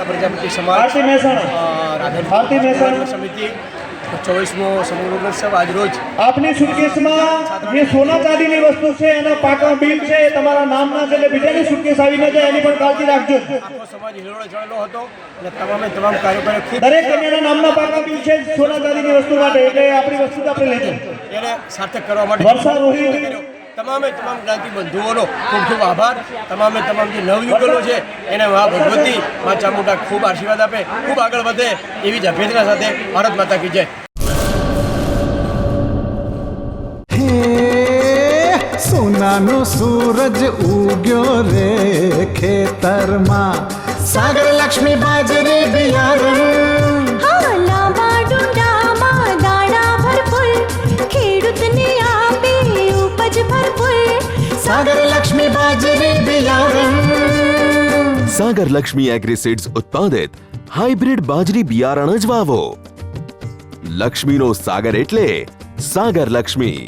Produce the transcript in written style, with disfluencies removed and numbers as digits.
પ્રજાપતિ સમાજ રાધનપુર સમિતિ 24મો સમૂહ આજ રોજ આપની સુટકેસમાં જે સોના ચાંદીની વસ્તુ છે એના પાકા બિલ છે એ તમારા નામના છે એટલે બીજાની સુટકેસ આવી ન જાય એની પણ કાળજી રાખજો. આખો સમાજ હિલોળે ચડેલો હતો અને તમામ કાર્યકરો ખૂબ દરેક કન્યાના નામના પાકા બિલ છે સોના ચાંદીની વસ્તુ માટે એટલે આપણી વસ્તુ આપણે લેજો. એને સાર્થક કરવા માટે તમામ જ્ઞાતિ બંધુઓનો ખૂબ ખૂબ આભાર. તમામ જે નવયુગલો છે એને મા ભગવતી મા ચામુંડા ખૂબ આશીર્વાદ આપે, ખૂબ આગળ વધે એવી જ અભ્યર્થના સાથે ભારત માતા કી જય. સોનાનો સૂરજ ઉગ્યો રે ખેતરમાં, સાગર લક્ષ્મી બાજરી બિયારણ, લાંબા ડુંડામાં દાણા ભરપૂર, ખેડૂતને આપે ઉપજ ભરપૂર. સાગર લક્ષ્મી બાજરી બિયારણ. સાગર લક્ષ્મી એગ્રીસીડ્સ ઉત્પાદિત હાઇબ્રિડ બાજરી બિયારણ જ વાવો. લક્ષ્મીનો સાગર એટલે સાગર લક્ષ્મી.